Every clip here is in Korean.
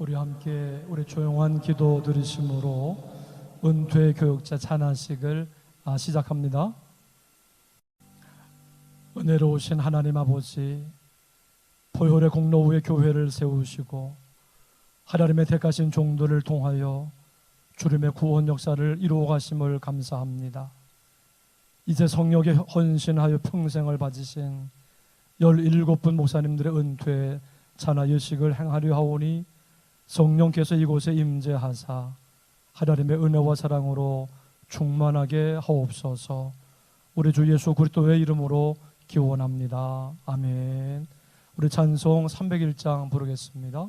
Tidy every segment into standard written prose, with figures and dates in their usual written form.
우리 함께 우리 조용한 기도 들으심으로 은퇴 교육자 찬양식을 시작합니다. 은혜로우신 하나님 아버지, 보혈의 공로 위에 교회를 세우시고 하나님의 택하신 종들을 통하여 주님의 구원 역사를 이루어 가심을 감사합니다. 이제 성령에 헌신하여 평생을 바치신 17분 목사님들의 은퇴 찬양 예식을 행하려 하오니 성령께서 이곳에 임재하사 하나님의 은혜와 사랑으로 충만하게 하옵소서. 우리 주 예수 그리스도의 이름으로 기원합니다. 아멘. 우리 찬송 301장 부르겠습니다.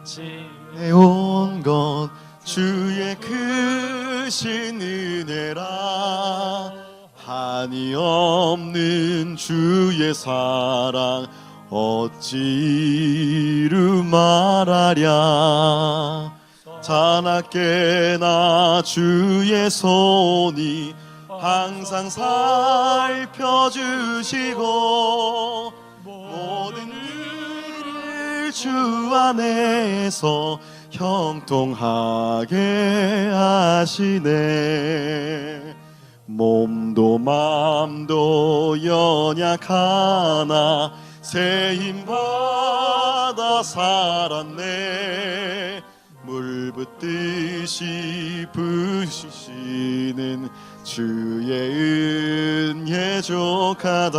지내온 것 주의 크신 은혜라. 한이 없는 주의 사랑 어찌 이루 말하랴. 자나깨나 주의 손이 항상 살펴주시고 모든 일을 주 안에서 형통하게 하시네. 몸도 맘도 연약하나 새 힘 받아 살았네. 물 붓듯이 부시시는 주의 은혜 족하다.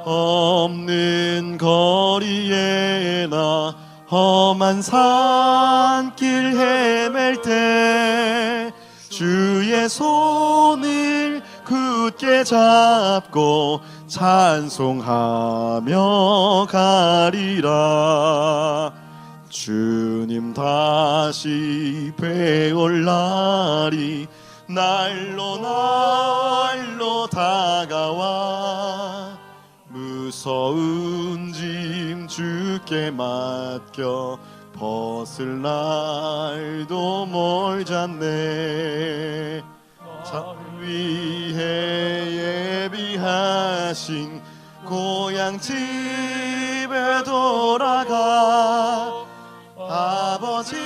없는 거리에 나 험한 산길 헤맬 때 주의 손을 굳게 잡고 찬송하며 가리라. 주님 다시 뵈올 날이 날로 날로 다가와 무서운 짐 주께 맡겨 벗을 날도 멀잖네. 자 위해 예비하신 고향 집에 돌아가 아버지의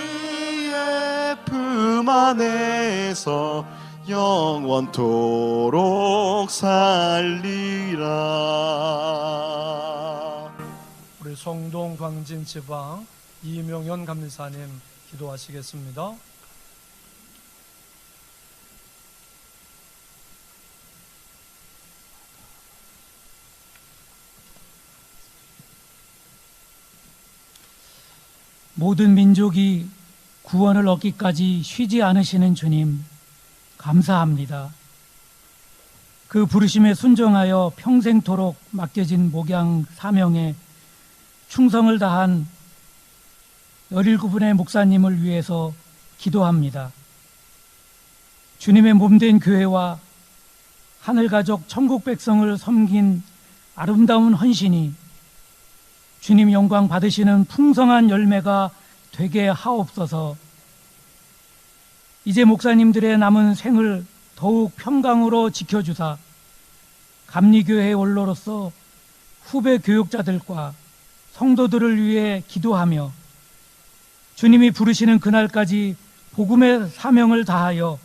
품 안에서 영원토록 살리라. 우리 성동 광진 지방 이명현 감리사님 기도하시겠습니다. 모든 민족이 구원을 얻기까지 쉬지 않으시는 주님, 감사합니다. 그 부르심에 순종하여 평생토록 맡겨진 목양 사명에 충성을 다한 17분의 목사님을 위해서 기도합니다. 주님의 몸된 교회와 하늘가족 천국 백성을 섬긴 아름다운 헌신이 주님 영광 받으시는 풍성한 열매가 되게 하옵소서. 이제 목사님들의 남은 생을 더욱 평강으로 지켜주사 감리교회 원로로서 후배 교육자들과 성도들을 위해 기도하며 주님이 부르시는 그날까지 복음의 사명을 다하여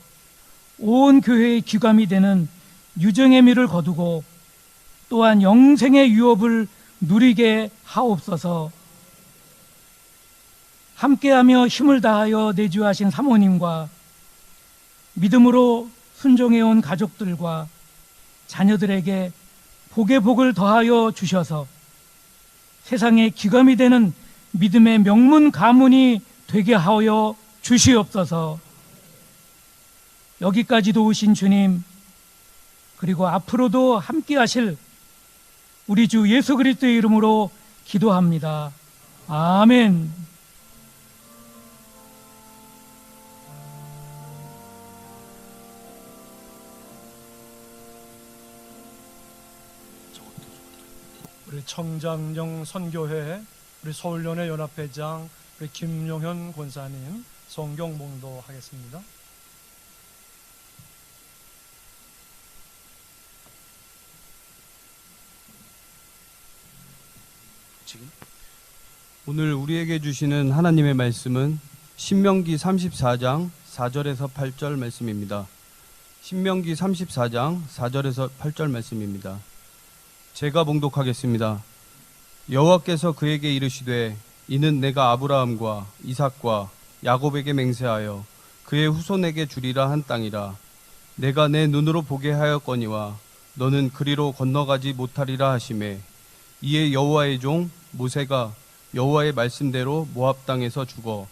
온 교회의 귀감이 되는 유정의 미를 거두고 또한 영생의 유업을 누리게 하옵소서. 함께하며 힘을 다하여 내주하신 사모님과 믿음으로 순종해온 가족들과 자녀들에게 복의 복을 더하여 주셔서 세상에 귀감이 되는 믿음의 명문 가문이 되게 하여 주시옵소서. 여기까지도 오신 주님, 그리고 앞으로도 함께 하실 우리 주 예수 그리스도의 이름으로 기도합니다. 아멘. 우리 청장령 선교회, 우리 서울연회 연합회장, 우리 김용현 권사님 성경 봉독하겠습니다. 오늘 우리에게 주시는 하나님의 말씀은 신명기 34장 4절에서 8절 말씀입니다. 신명기 34장 4절에서 8절 말씀입니다. 제가 봉독하겠습니다. 여호와께서 그에게 이르시되 이는 내가 아브라함과 이삭과 야곱에게 맹세하여 그의 후손에게 주리라 한 땅이라. 내가 내 눈으로 보게 하였거니와 너는 그리로 건너가지 못하리라 하시매 이에 여호와의 종 모세가 여호와의 말씀대로 모압 땅에서 죽어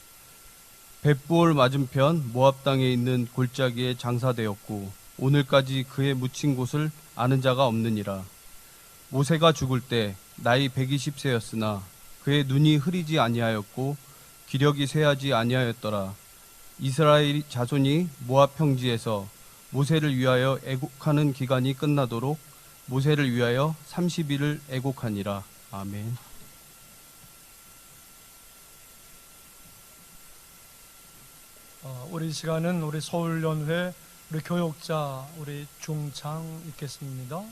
벳부올 맞은편 모압 땅에 있는 골짜기에 장사되었고 오늘까지 그의 묻힌 곳을 아는 자가 없느니라. 모세가 죽을 때 나이 120세였으나 그의 눈이 흐리지 아니하였고 기력이 쇠하지 아니하였더라. 이스라엘 자손이 모압 평지에서 모세를 위하여 애곡하는 기간이 끝나도록 모세를 위하여 30일을 애곡하니라. 아멘. 우리 시간은 우리 서울연회 우리 교역자 우리 중창 읽겠습니다.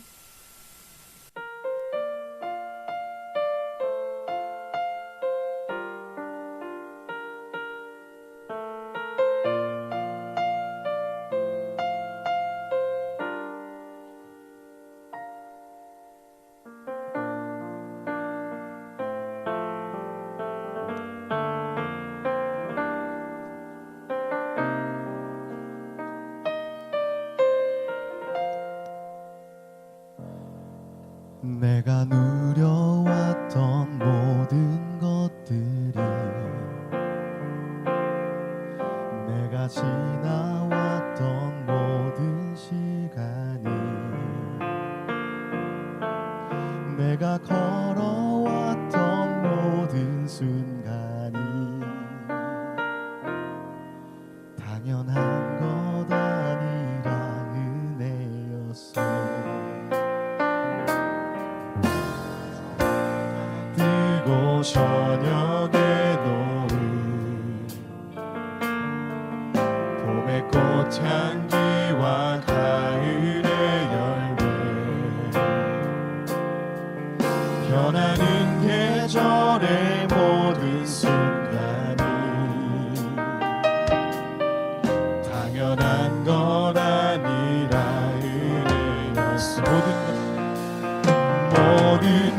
내가 누려왔던 모든 것들이 내가 지나왔던 모든 시간이 내가 걸어왔던 모든 순간이 당연한 것 아니라 은혜였어. 저녁에 놓은 봄의 꽃향기와 가을의 열매 변하는 계절의 모든 순간이 당연한 것 아니라 은혜였어. 모든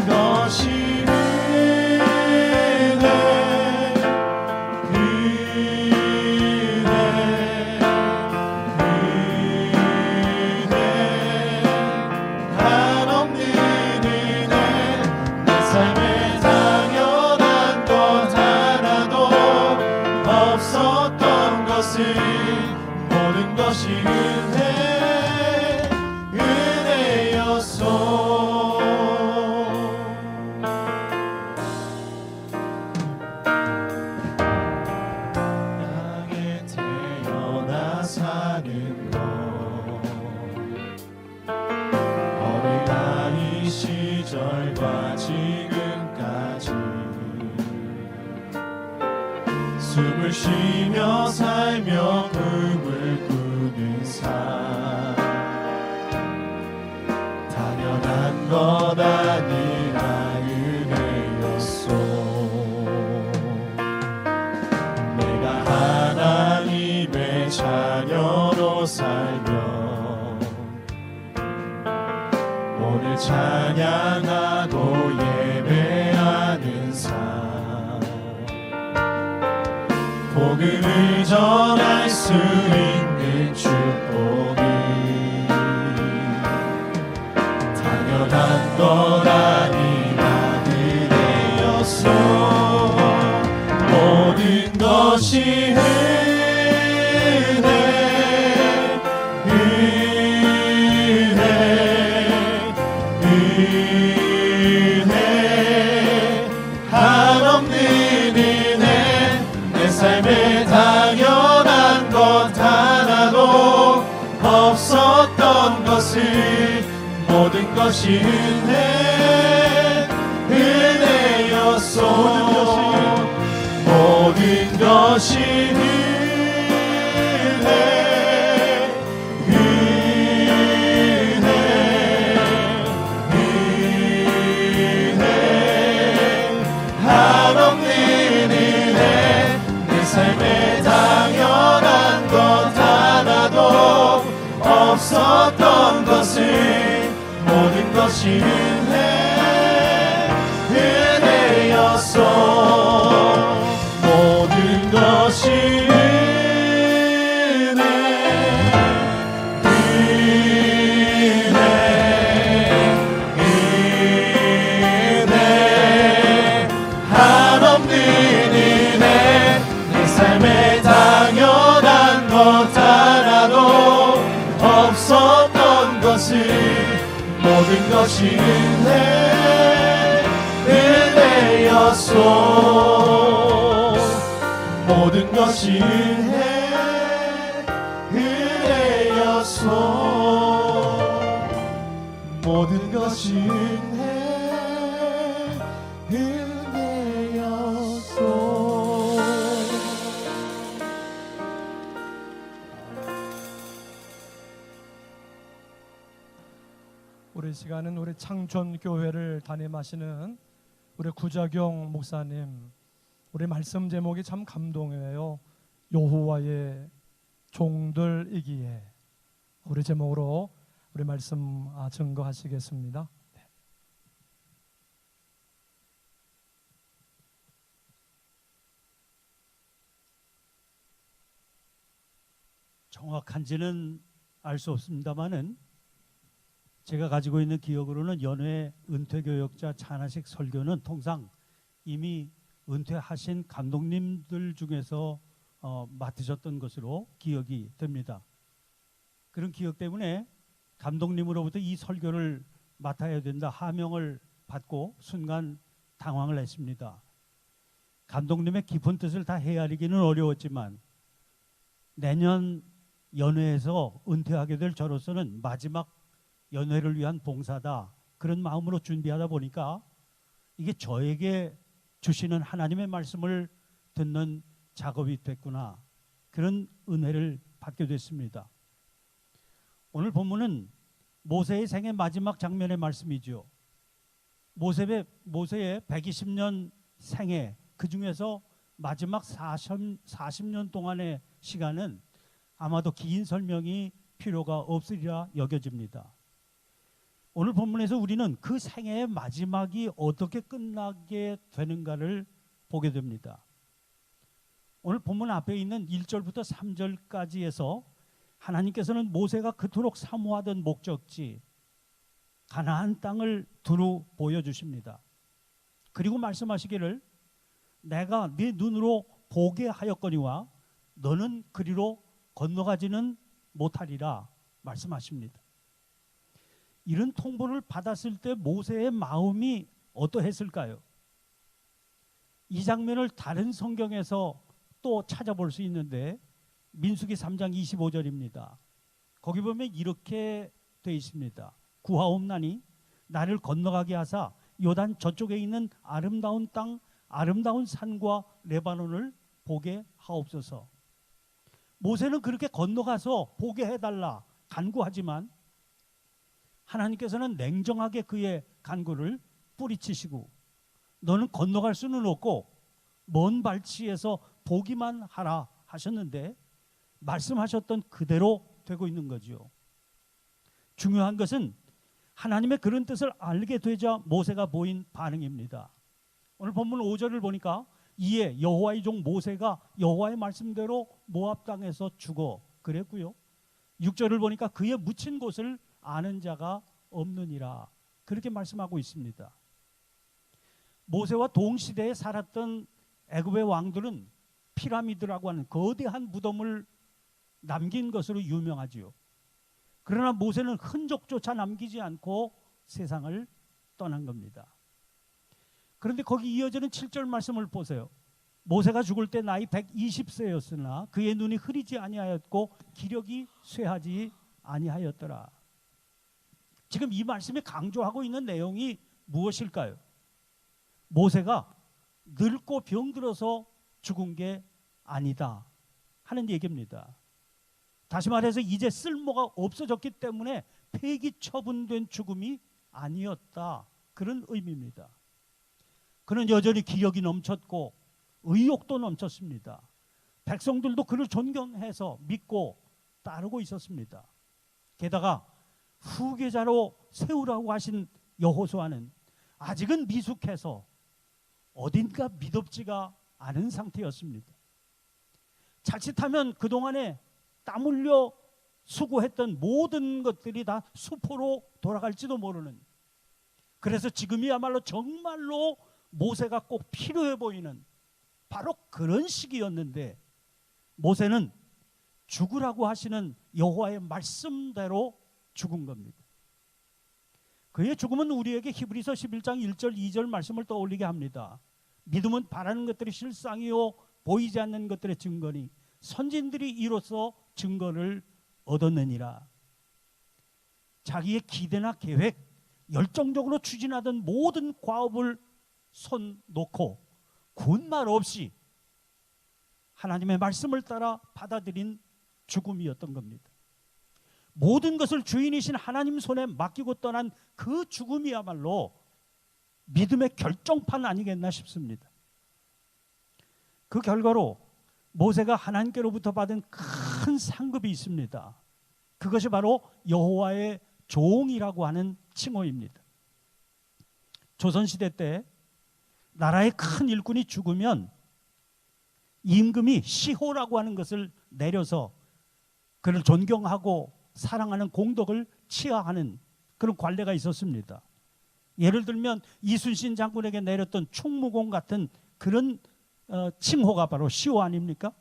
것이 모든 것이 은혜였소. 땅에 태어나 사는 것 어린아이 시절과 지금까지 숨을 쉬며 살며 꿈을 꾸는 삶 당연한 것 아니라 은혜였소. 내가 하나님의 자녀로 살며 오늘 찬양하고 예배하는 삶 복음을 전할 수 있는 축복이 당연한 것 아니라 은혜였소. 모든 것이 은혜 한없는 은혜 내 삶에 당연한 것 하나도 없었던 것을 모든 것이 은혜였소. 모든 것이 것이 은혜였소. 모든 것이 은혜 한없는 은혜. 내 삶에 당연한 것 하나도 없었던 것을 모든 것이 은혜였소. 모든 것이 은혜였소. 모든 것이 은혜였소. 우리 시간은 우리 창촌교회를 담임하시는 우리 구자경 목사님, 우리 말씀 제목이 참 감동이에요. 여호와의 종들이기에. 우리 제목으로 우리 말씀 증거하시겠습니다. 정확한지는 알 수 없습니다만은 제가 가지고 있는 기억으로는 연회 은퇴교역자 찬하식 설교는 통상 이미 은퇴하신 감독님들 중에서 맡으셨던 것으로 기억이 됩니다. 그런 기억 때문에 감독님으로부터 이 설교를 맡아야 된다 하명을 받고 순간 당황을 했습니다. 감독님의 깊은 뜻을 다 헤아리기는 어려웠지만 내년 연회에서 은퇴하게 될 저로서는 마지막 연회를 위한 봉사다, 그런 마음으로 준비하다 보니까 이게 저에게 주시는 하나님의 말씀을 듣는 작업이 됐구나, 그런 은혜를 받게 됐습니다. 오늘 본문은 모세의 생애 마지막 장면의 말씀이죠. 모세의 120년 생애, 그 중에서 마지막 40년 동안의 시간은 아마도 긴 설명이 필요가 없으리라 여겨집니다. 오늘 본문에서 우리는 그 생애의 마지막이 어떻게 끝나게 되는가를 보게 됩니다. 오늘 본문 앞에 있는 1절부터 3절까지에서 하나님께서는 모세가 그토록 사모하던 목적지 가나안 땅을 두루 보여주십니다. 그리고 말씀하시기를 내가 네 눈으로 보게 하였거니와 너는 그리로 건너가지는 못하리라 말씀하십니다. 이런 통보를 받았을 때 모세의 마음이 어떠했을까요? 이 장면을 다른 성경에서 또 찾아볼 수 있는데 민수기 3장 25절입니다. 거기 보면 이렇게 되어 있습니다. 구하옵나니 나를 건너가게 하사 요단 저쪽에 있는 아름다운 땅, 아름다운 산과 레바논을 보게 하옵소서. 모세는 그렇게 건너가서 보게 해달라 간구하지만 하나님께서는 냉정하게 그의 간구를 뿌리치시고 너는 건너갈 수는 없고 먼 발치에서 보기만 하라 하셨는데 말씀하셨던 그대로 되고 있는 거죠. 중요한 것은 하나님의 그런 뜻을 알게 되자 모세가 보인 반응입니다. 오늘 본문 5절을 보니까 이에 여호와의 종 모세가 여호와의 말씀대로 모압 땅에서 죽어 그랬고요. 6절을 보니까 그의 묻힌 곳을 아는 자가 없느니라, 그렇게 말씀하고 있습니다. 모세와 동시대에 살았던 애굽의 왕들은 피라미드라고 하는 거대한 무덤을 남긴 것으로 유명하지요. 그러나 모세는 흔적조차 남기지 않고 세상을 떠난 겁니다. 그런데 거기 이어지는 7절 말씀을 보세요. 모세가 죽을 때 나이 120세였으나 그의 눈이 흐리지 아니하였고 기력이 쇠하지 아니하였더라. 지금 이 말씀이 강조하고 있는 내용이 무엇일까요? 모세가 늙고 병들어서 죽은 게 아니다 하는 얘기입니다. 다시 말해서 이제 쓸모가 없어졌기 때문에 폐기 처분된 죽음이 아니었다, 그런 의미입니다. 그는 여전히 기력이 넘쳤고 의욕도 넘쳤습니다. 백성들도 그를 존경해서 믿고 따르고 있었습니다. 게다가 후계자로 세우라고 하신 여호수아는 아직은 미숙해서 어딘가 믿업지가 않은 상태였습니다. 자칫하면 그동안에 땀 흘려 수고했던 모든 것들이 다 수포로 돌아갈지도 모르는, 그래서 지금이야말로 정말로 모세가 꼭 필요해 보이는 바로 그런 시기였는데, 모세는 죽으라고 하시는 여호와의 말씀대로 죽은 겁니다. 그의 죽음은 우리에게 히브리서 11장 1절 2절 말씀을 떠올리게 합니다. 믿음은 바라는 것들이 실상이요 보이지 않는 것들의 증거니 선진들이 이로써 증거를 얻었느니라. 자기의 기대나 계획, 열정적으로 추진하던 모든 과업을 손 놓고 군말 없이 하나님의 말씀을 따라 받아들인 죽음이었던 겁니다. 모든 것을 주인이신 하나님 손에 맡기고 떠난 그 죽음이야말로 믿음의 결정판 아니겠나 싶습니다. 그 결과로 모세가 하나님께로부터 받은 큰 상급이 있습니다. 그것이 바로 여호와의 종이라고 하는 칭호입니다. 조선시대 때 나라의 큰 일꾼이 죽으면 임금이 시호라고 하는 것을 내려서 그를 존경하고 사랑하는 공덕을 치하하는 그런 관례가 있었습니다. 예를 들면 이순신 장군에게 내렸던 충무공 같은 그런 칭호가 바로 시호 아닙니까?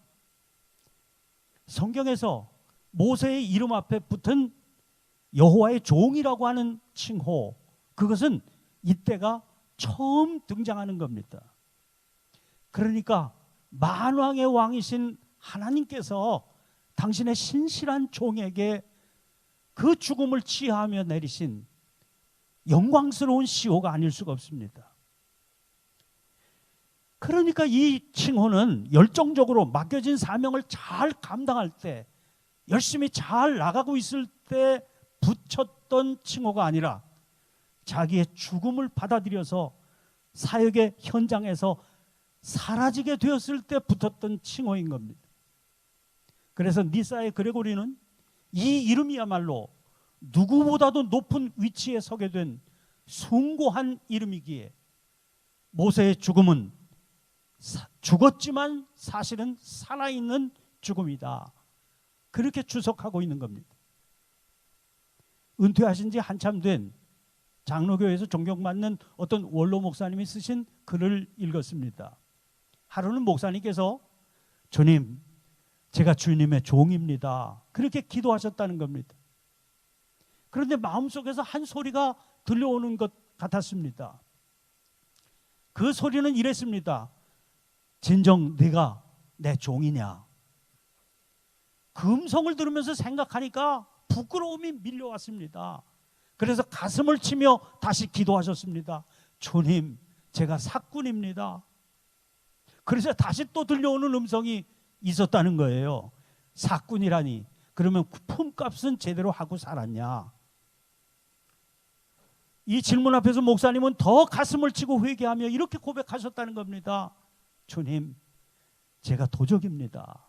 성경에서 모세의 이름 앞에 붙은 여호와의 종이라고 하는 칭호, 그것은 이때가 처음 등장하는 겁니다. 그러니까 만왕의 왕이신 하나님께서 당신의 신실한 종에게 그 죽음을 치하하며 내리신 영광스러운 시호가 아닐 수가 없습니다. 그러니까 이 칭호는 열정적으로 맡겨진 사명을 잘 감당할 때, 열심히 잘 나가고 있을 때 붙였던 칭호가 아니라 자기의 죽음을 받아들여서 사역의 현장에서 사라지게 되었을 때 붙었던 칭호인 겁니다. 그래서 니사의 그레고리는 이 이름이야말로 누구보다도 높은 위치에 서게 된 숭고한 이름이기에 모세의 죽음은 죽었지만 사실은 살아있는 죽음이다, 그렇게 추석하고 있는 겁니다. 은퇴하신 지 한참 된 장로교회에서 존경받는 어떤 원로 목사님이 쓰신 글을 읽었습니다. 하루는 목사님께서 주님, 제가 주님의 종입니다, 그렇게 기도하셨다는 겁니다. 그런데 마음속에서 한 소리가 들려오는 것 같았습니다. 그 소리는 이랬습니다. 진정 네가 내 종이냐? 그 음성을 들으면서 생각하니까 부끄러움이 밀려왔습니다. 그래서 가슴을 치며 다시 기도하셨습니다. 주님, 제가 사꾼입니다. 그래서 다시 또 들려오는 음성이 있었다는 거예요. 사꾼이라니, 그러면 품값은 제대로 하고 살았냐? 이 질문 앞에서 목사님은 더 가슴을 치고 회개하며 이렇게 고백하셨다는 겁니다. 주님, 제가 도적입니다.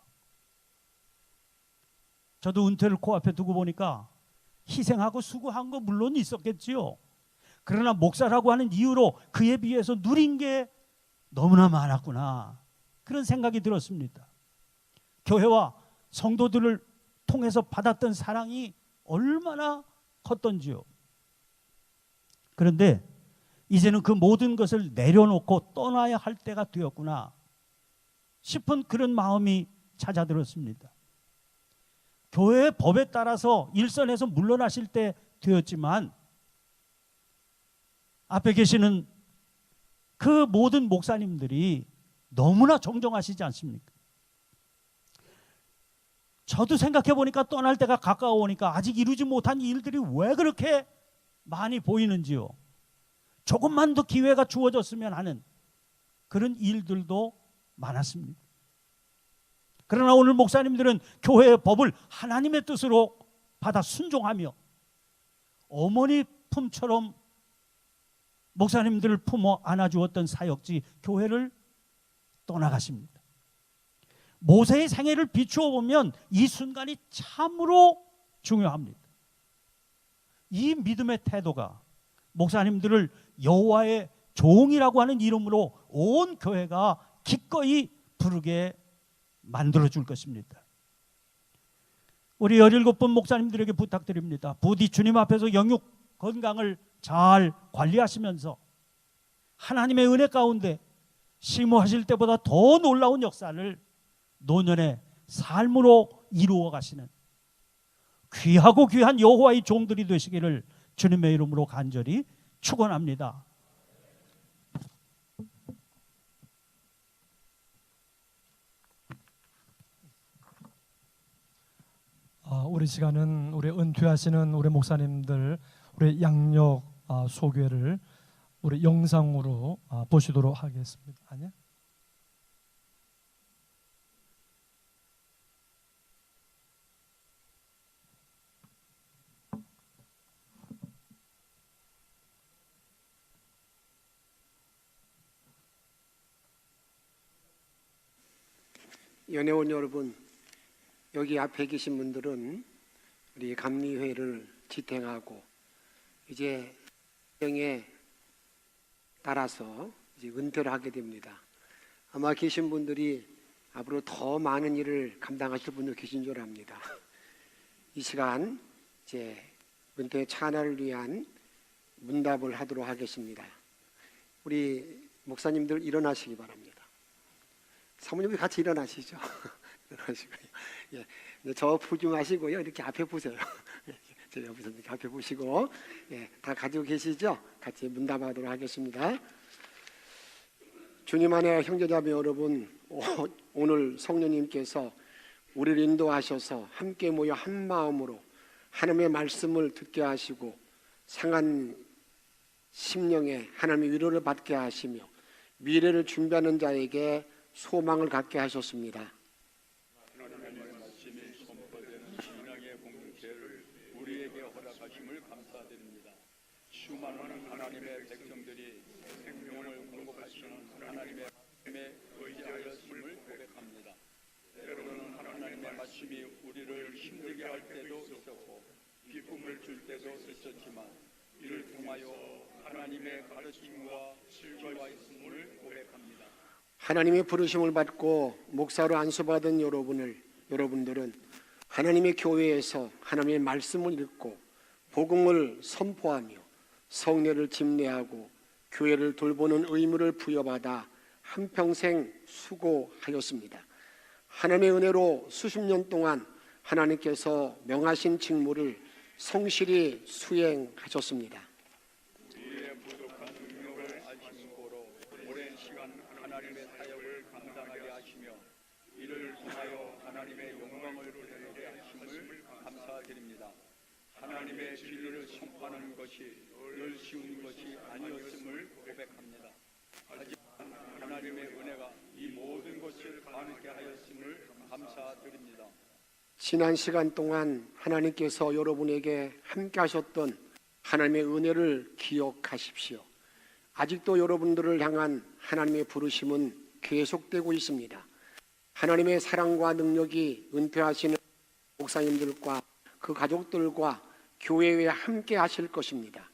저도 은퇴를 코앞에 두고 보니까 희생하고 수고한 거 물론 있었겠지요. 그러나 목사라고 하는 이유로 그에 비해서 누린 게 너무나 많았구나, 그런 생각이 들었습니다. 교회와 성도들을 통해서 받았던 사랑이 얼마나 컸던지요. 그런데 이제는 그 모든 것을 내려놓고 떠나야 할 때가 되었구나 싶은 그런 마음이 찾아들었습니다. 교회의 법에 따라서 일선에서 물러나실 때 되었지만 앞에 계시는 그 모든 목사님들이 너무나 정정하시지 않습니까? 저도 생각해 보니까 떠날 때가 가까워오니까 아직 이루지 못한 일들이 왜 그렇게 많이 보이는지요. 조금만 더 기회가 주어졌으면 하는 그런 일들도 많았습니다. 그러나 오늘 목사님들은 교회의 법을 하나님의 뜻으로 받아 순종하며 어머니 품처럼 목사님들을 품어 안아주었던 사역지 교회를 떠나가십니다. 모세의 생애를 비추어 보면 이 순간이 참으로 중요합니다. 이 믿음의 태도가 목사님들을 여호와의 종이라고 하는 이름으로 온 교회가 기꺼이 부르게 만들어 줄 것입니다. 우리 17분 목사님들에게 부탁드립니다. 부디 주님 앞에서 영육 건강을 잘 관리하시면서 하나님의 은혜 가운데 심호하실 때보다 더 놀라운 역사를 노년의 삶으로 이루어 가시는 귀하고 귀한 여호와의 종들이 되시기를 주님의 이름으로 간절히 축원합니다. 우리 시간은 우리 은퇴하시는 우리 목사님들 우리 양력 소개를 우리 영상으로 보시도록 하겠습니다. 아니야? 연회원 여러분, 여기 앞에 계신 분들은 우리 감리회를 지탱하고 이제 명에 따라서 이제 은퇴를 하게 됩니다. 아마 계신 분들이 앞으로 더 많은 일을 감당하실 분도 계신 줄 압니다. 이 시간 이제 은퇴 찬양을 위한 문답을 하도록 하겠습니다. 우리 목사님들 일어나시기 바랍니다. 사모님도 같이 일어나시죠. 일어나시고요. 예, 저 보지 마시고요. 이렇게 앞에 보세요. 저 옆에서 이렇게 앞에 보시고, 예, 다 가지고 계시죠? 같이 문답하도록 하겠습니다. 주님 안에 형제자매 여러분, 오늘 성령님께서 우리를 인도하셔서 함께 모여 한 마음으로 하나님의 말씀을 듣게 하시고 상한 심령에 하나님의 위로를 받게 하시며 미래를 준비하는 자에게 소망을 갖게 하셨습니다. 하나님의 말씀이 선포되는 신앙의 공동체를 우리에게 허락하심을 감사드립니다. 수많은 하나님의 백성들이 생명을 공급하시는 하나님의 말씀에 의지하였음을 고백합니다. 때로는 하나님의 말씀이 우리를 힘들게 할 때도 있었고 기쁨을 줄 때도 있었지만 이를 통하여 하나님의 가르침과 실과가 있음을 고백합니다. 하나님의 부르심을 받고 목사로 안수받은 여러분들은 하나님의 교회에서 하나님의 말씀을 읽고 복음을 선포하며 성례를 집례하고 교회를 돌보는 의무를 부여받아 한평생 수고하였습니다. 하나님의 은혜로 수십 년 동안 하나님께서 명하신 직무를 성실히 수행하셨습니다. 우리의 부족한 능력을 아심으로 오랜 시간 하나님의 사역을 감당하게 하시며 이를 통하여 하나님의 영광을 드리게 하심을 감사드립니다. 하나님의 진리를 선포하는 것이 늘 쉬운 것이 아니었음을 고백합니다. 하지만 하나님의 은혜가 이 모든 것을 가능케 하였음을 감사드립니다. 지난 시간 동안 하나님께서 여러분에게 함께 하셨던 하나님의 은혜를 기억하십시오. 아직도 여러분들을 향한 하나님의 부르심은 계속되고 있습니다. 하나님의 사랑과 능력이 은퇴하시는 목사님들과 그 가족들과 교회에 함께 하실 것입니다.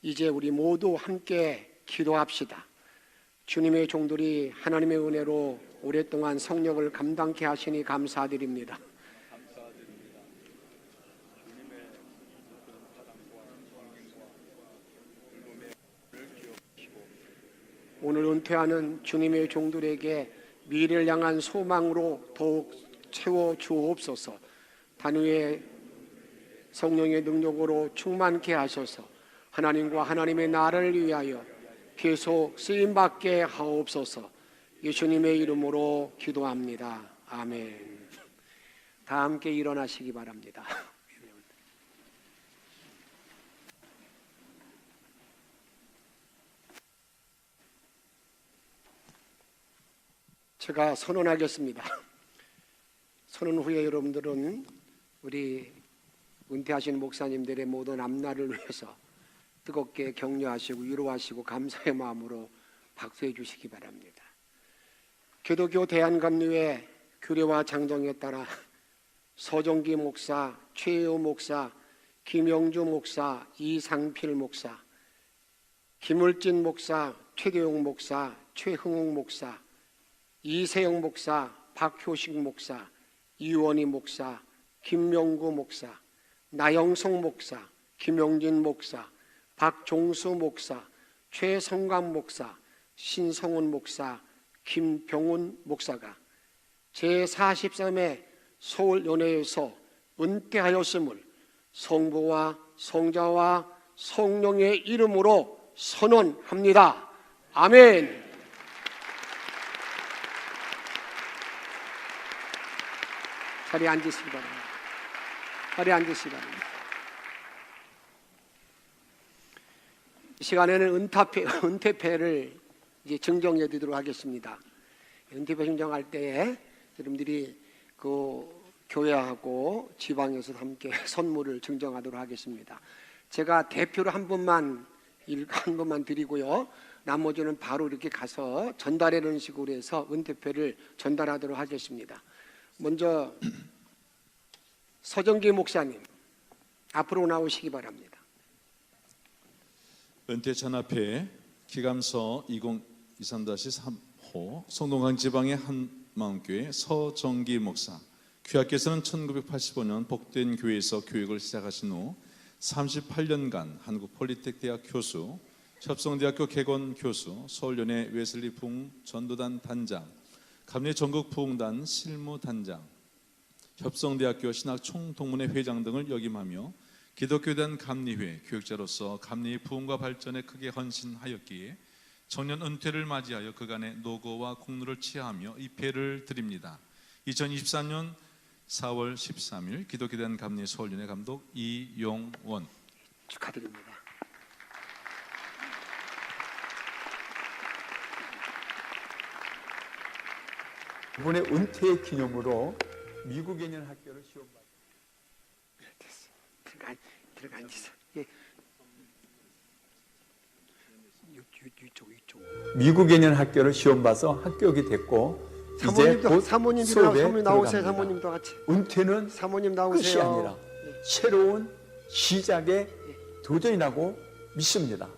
이제 우리 모두 함께 기도합시다. 주님의 종들이 하나님의 은혜로 오랫동안 성령을 감당케 하시니 감사드립니다. 오늘 은퇴하는 주님의 종들에게 미래를 향한 소망으로 더욱 채워 주옵소서. 단위의 성령의 능력으로 충만케 하셔서 하나님과 하나님의 나라를 위하여 계속 쓰임받게 하옵소서. 예수님의 이름으로 기도합니다. 아멘. 다 함께 일어나시기 바랍니다. 제가 선언하겠습니다. 선언 후에 여러분들은 우리 은퇴하신 목사님들의 모든 앞날을 위해서 뜨겁게 격려하시고 위로하시고 감사의 마음으로 박수해 주시기 바랍니다. 기독교 대한감리회 규례와 장정에 따라 서정기 목사, 최혜호 목사, 김영주 목사, 이상필 목사, 김울진 목사, 최교용 목사, 최흥욱 목사, 이세영 목사, 박효식 목사, 이원희 목사, 김명구 목사, 나영성 목사, 김용진 목사, 박종수 목사, 최성감 목사, 신성훈 목사, 김병훈 목사가 제43회 서울연회에서 은퇴하였음을 성부와 성자와 성령의 이름으로 선언합니다. 아멘. 자리에 앉으시기 바랍니다. 자리에 앉으시기 바랍니다. 이 시간에는 은퇴패를 이제 증정해 드리도록 하겠습니다. 은퇴패 증정할 때에 여러분들이 그 교회하고 지방에서 함께 선물을 증정하도록 하겠습니다. 제가 대표로 한 분만 드리고요. 나머지는 바로 이렇게 가서 전달하는 식으로 해서 은퇴패를 전달하도록 하겠습니다. 먼저 서정기 목사님 앞으로 나오시기 바랍니다. 은퇴찬합회 기감서 2023-3호 성동강 지방의 한마음교회 서정기 목사. 귀하께서는 1985년 복된 교회에서 교육을 시작하신 후 38년간 한국 폴리텍 대학 교수, 협성대학교 개건 교수, 서울연회 웨슬리 부흥 전도단 단장, 감리 전국 부흥단 실무 단장, 협성대학교 신학 총동문회 회장 등을 역임하며 기독교단 감리회 교육자로서 감리 부흥과 발전에 크게 헌신하였기에 청년 은퇴를 맞이하여 그간의 노고와 공로를 치하하며 이 패를 드립니다. 2024년 4월 13일 기독교단 감리 서울연회 감독 이용원. 축하드립니다. 이번에 은퇴 기념으로 미국 예년 학교를 시험받았습니다. 들어가 앉으세요. 예. 이쪽. 미국 예년 학교를 시험 봐서 합격이 됐고 사모님도 나오세요. 사모님도 같이. 은퇴는 사모님 나오세요. 끝이 아니라 새로운 시작의 도전이라고 믿습니다.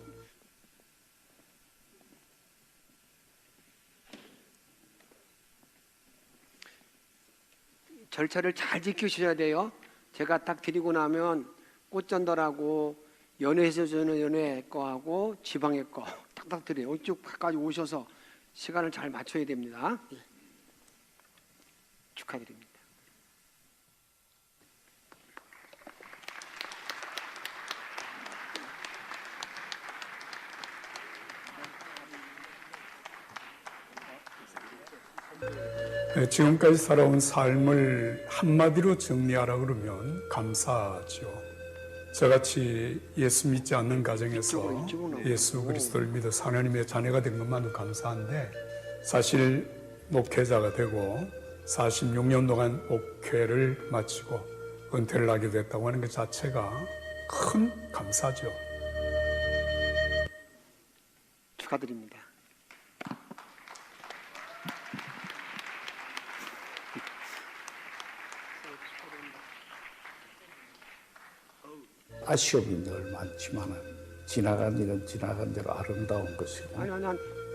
절차를 잘 지키셔야 돼요. 제가 딱 드리고 나면 꽃전달하고 연회에서 주는 연회 거하고 지방의 거 딱딱 드려요. 이쪽까지 오셔서 시간을 잘 맞춰야 됩니다. 예. 축하드립니다. 지금까지 살아온 삶을 한마디로 정리하라 그러면 감사하죠. 저같이 예수 믿지 않는 가정에서 예수 그리스도를 믿어서 하나님의 자녀가 된 것만도 감사한데, 사실 목회자가 되고 46년 동안 목회를 마치고 은퇴를 하게 됐다고 하는 것 자체가 큰 감사죠. 축하드립니다. 아쉬움이 늘 많지만 지나간 일은 지나간 대로 아름다운 것이고,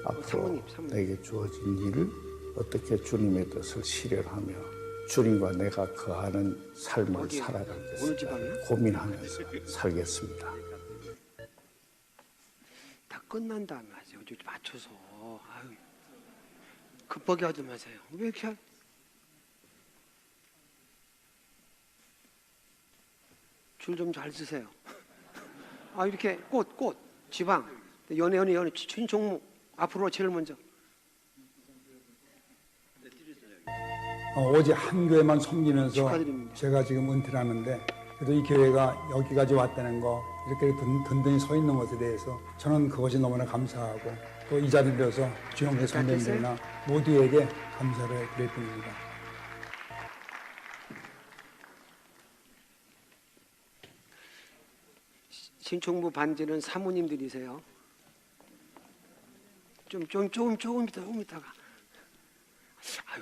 앞으로 내게 주어진 일을 어떻게 주님의 뜻을 실현하며 주님과 내가 거하는 삶을 살아가겠습니다. 고민하면서 살겠습니다. 다 끝난 다음에 하세요. 맞춰서. 아유, 급하게 하지 마세요. 왜 이렇게 줄 좀 잘 쓰세요. 이렇게 꽃, 지방, 연애, 친총무 앞으로 제일 먼저. 오직 한 교회만 섬기면서 축하드립니다. 제가 지금 은퇴를 하는데, 그래도 이 교회가 여기까지 왔다는 거, 이렇게 든든히 서 있는 것에 대해서 저는 그것이 너무나 감사하고, 또 이 자리를 빌어서 주영회 선배님들이나 모두에게 감사를 드릴 뿐입니다. 신총부 반지는 사모님들이세요. 조금 이따가. 아유.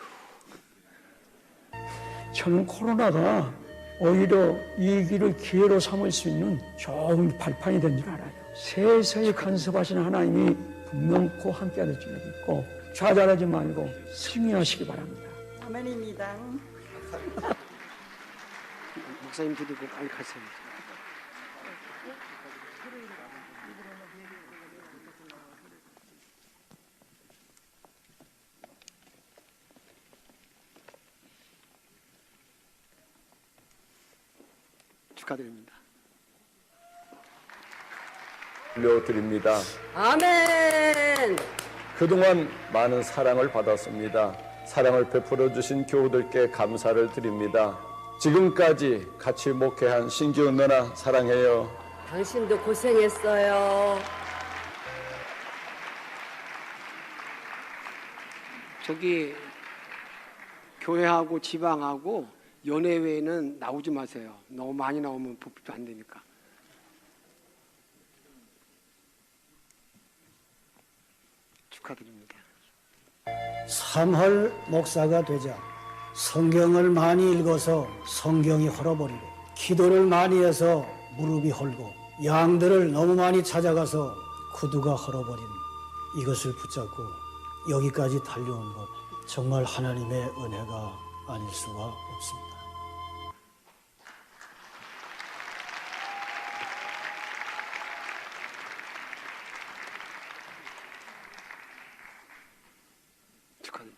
저는 코로나가 오히려 이 길을 기회로 삼을 수 있는 좋은 발판이 된 줄 알아요. 세세히 간섭하시는 하나님이 분명코 함께 하실 줄 믿고 좌절하지 말고 승리하시기 바랍니다. 아멘입니다. 목사님 드리고 빨리 가세요. 축하드립니다. 올려드립니다. 아멘. 그동안 많은 사랑을 받았습니다. 사랑을 베풀어 주신 교우들께 감사를 드립니다. 지금까지 같이 목회한 신기훈 누나 사랑해요. 당신도 고생했어요. 저기 교회하고 지방하고 연예회에는 나오지 마세요. 너무 많이 나오면 부피도 안 되니까. 축하드립니다. 3월 목사가 되자 성경을 많이 읽어서 성경이 헐어버리고 기도를 많이 해서 무릎이 헐고 양들을 너무 많이 찾아가서 구두가 헐어버린 이것을 붙잡고 여기까지 달려온 것 정말 하나님의 은혜가 아닐 수가 없습니다. 축하드립니다.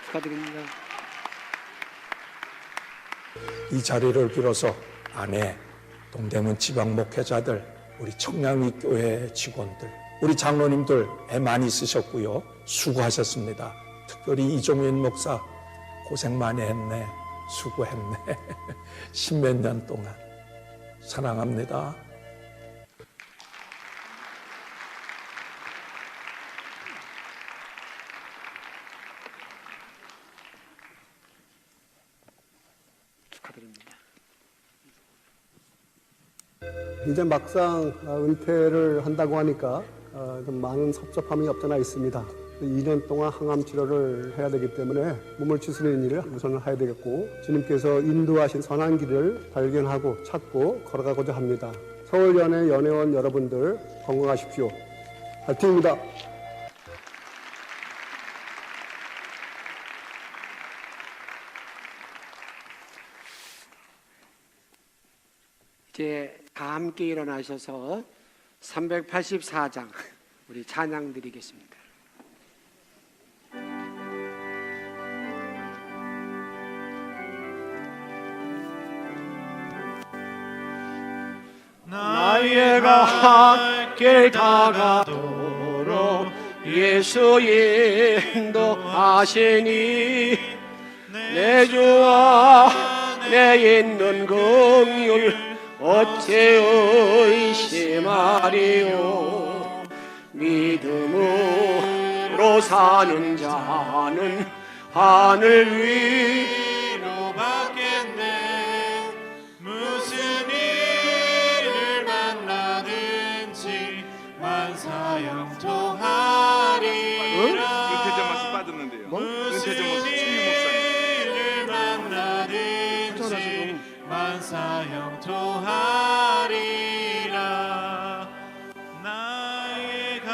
축하드립니다. 이 자리를 빌어서 아내, 동대문 지방 목회자들, 우리 청량리 교회 직원들, 우리 장로님들 애 많이 쓰셨고요. 수고하셨습니다. 특별히 이종윤 목사 고생 많이 했네. 수고했네. 십몇 년 동안 사랑합니다. 축하드립니다. 이제 막상 은퇴를 한다고 하니까 좀 많은 섭섭함이 없잖아 있습니다. 2년 동안 항암 치료를 해야 되기 때문에 몸을 추스리는 일을 우선 해야 되겠고 주님께서 인도하신 선한 길을 발견하고 찾고 걸어가고자 합니다. 서울연회 연회원 여러분들 건강하십시오. 파이팅입니다. 이제 다 함께 일어나셔서 384장 우리 찬양 드리겠습니다. 나의 갈 길 다가도록 예수 인도하시니 내 주와 내 있는 긍휼 어째 의심하리요. 믿음으로 사는 자는 하늘 위로 받겠네. 무슨 일을 만나든지 만사형통하리라. 은퇴전 말씀 빠졌는데요. 은퇴전 말씀 최유 목사님. 만나든지 만사형통하리라. 나의 갈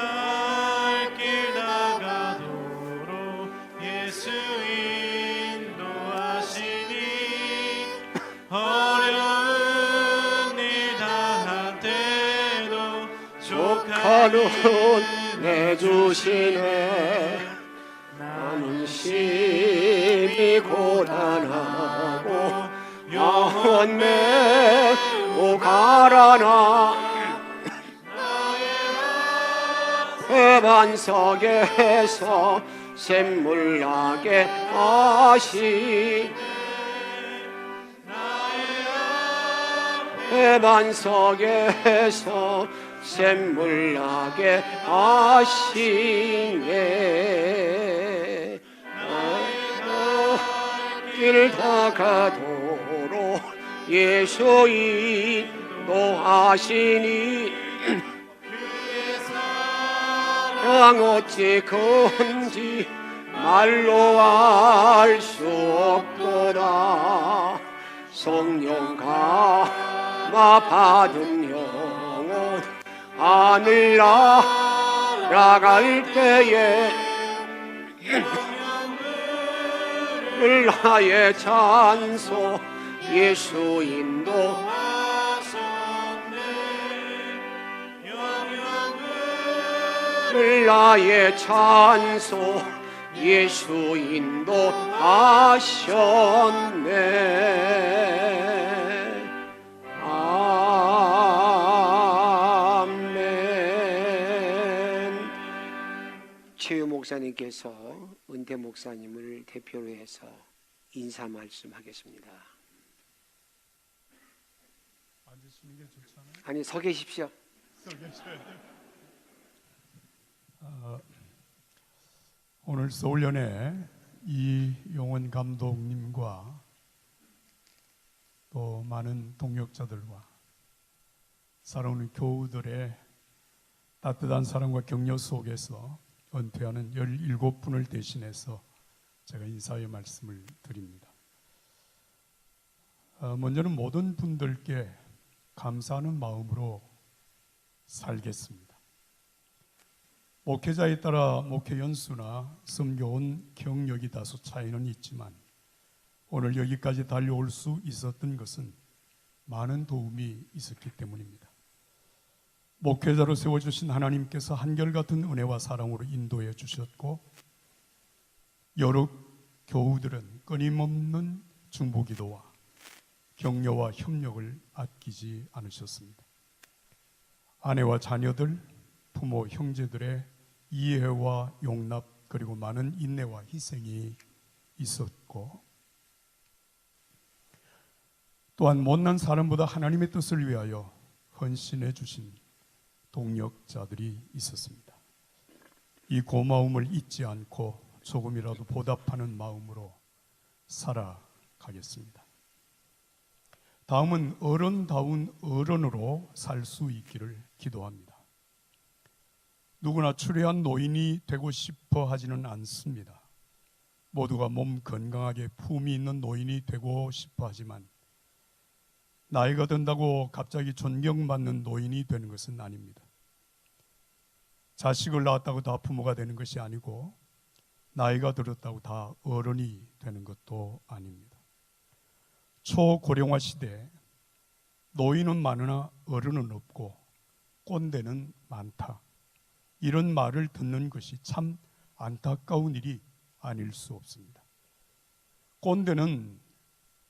길 다가도록 예수 인도하시니 어려운 일 당할 때도 족하는 내주시네. 나는 심히 고단하고 영원 매우 가라나. 해반석에서 샘물 나게 하시. 해반석에서 샘물나게 하시네. 길 다가도록 예수 인도하시니 사랑 어찌 건지 말로 알 수 없도다. 성령 감화 받은 영혼 하늘 날아갈 때에 나의 찬소 예수 인도하셨네. 나의 찬소 예수 인도하셨네. 아멘. 최유 목사님께서 은퇴 목사님을 대표로 해서 인사 말씀하겠습니다. 아니, 서 계십시오. 오늘 서울연회 이용원 감독님과 또 많은 동역자들과 사랑하는 교우들의 따뜻한 사랑과 격려 속에서 은퇴하는 17분을 대신해서 제가 인사의 말씀을 드립니다. 먼저는 모든 분들께 감사하는 마음으로 살겠습니다. 목회자에 따라 목회 연수나 섬겨온 경력이 다소 차이는 있지만 오늘 여기까지 달려올 수 있었던 것은 많은 도움이 있었기 때문입니다. 목회자로 세워주신 하나님께서 한결같은 은혜와 사랑으로 인도해 주셨고 여러 교우들은 끊임없는 중보기도와 격려와 협력을 아끼지 않으셨습니다. 아내와 자녀들, 부모, 형제들의 이해와 용납 그리고 많은 인내와 희생이 있었고 또한 못난 사람보다 하나님의 뜻을 위하여 헌신해 주신 동력자들이 있었습니다. 이 고마움을 잊지 않고 조금이라도 보답하는 마음으로 살아가겠습니다. 다음은 어른다운 어른으로 살 수 있기를 기도합니다. 누구나 추레한 노인이 되고 싶어 하지는 않습니다. 모두가 몸 건강하게 품이 있는 노인이 되고 싶어 하지만 나이가 든다고 갑자기 존경받는 노인이 되는 것은 아닙니다. 자식을 낳았다고 다 부모가 되는 것이 아니고 나이가 들었다고 다 어른이 되는 것도 아닙니다. 초고령화 시대에 노인은 많으나 어른은 없고 꼰대는 많다. 이런 말을 듣는 것이 참 안타까운 일이 아닐 수 없습니다. 꼰대는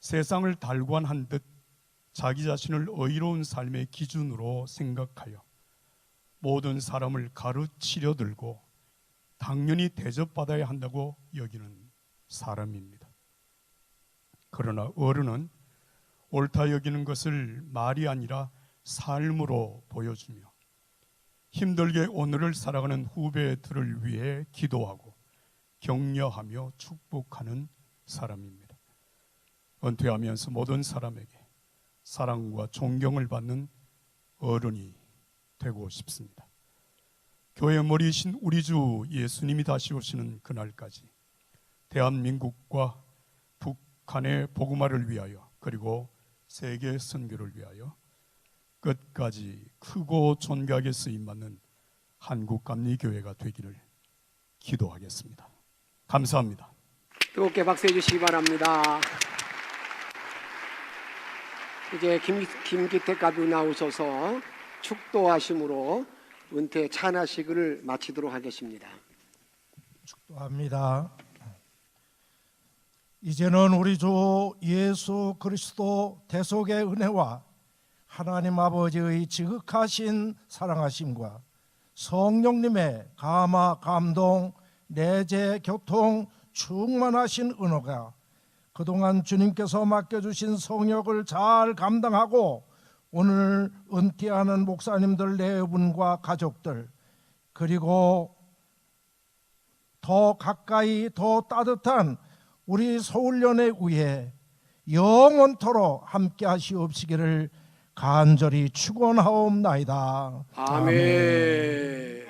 세상을 달관한 듯 자기 자신을 의로운 삶의 기준으로 생각하여 모든 사람을 가르치려 들고 당연히 대접받아야 한다고 여기는 사람입니다. 그러나 어른은 옳다 여기는 것을 말이 아니라 삶으로 보여주며 힘들게 오늘을 살아가는 후배들을 위해 기도하고 격려하며 축복하는 사람입니다. 은퇴하면서 모든 사람에게 사랑과 존경을 받는 어른이 되고 싶습니다. 교회 머리이신 우리 주 예수님이 다시 오시는 그날까지 대한민국과 북한의 복음화를 위하여 그리고 세계 선교를 위하여 끝까지 크고 존귀하게 쓰임받는 한국감리교회가 되기를 기도하겠습니다. 감사합니다. 뜨겁게 박수해 주시기 바랍니다. 이제 김기택 가부 나오셔서 축도하심으로 은퇴 찬하식을 마치도록 하겠습니다. 축도합니다. 이제는 우리 주 예수 그리스도 대속의 은혜와 하나님 아버지의 지극하신 사랑하심과 성령님의 감화, 감동, 내재, 교통, 충만하신 은혜가 그동안 주님께서 맡겨주신 성역을 잘 감당하고 오늘 은퇴하는 목사님들 네 분과 가족들, 그리고 더 가까이 더 따뜻한 우리 서울연회 위에 영원토록 함께 하시옵시기를 간절히 축원하옵나이다. 아멘.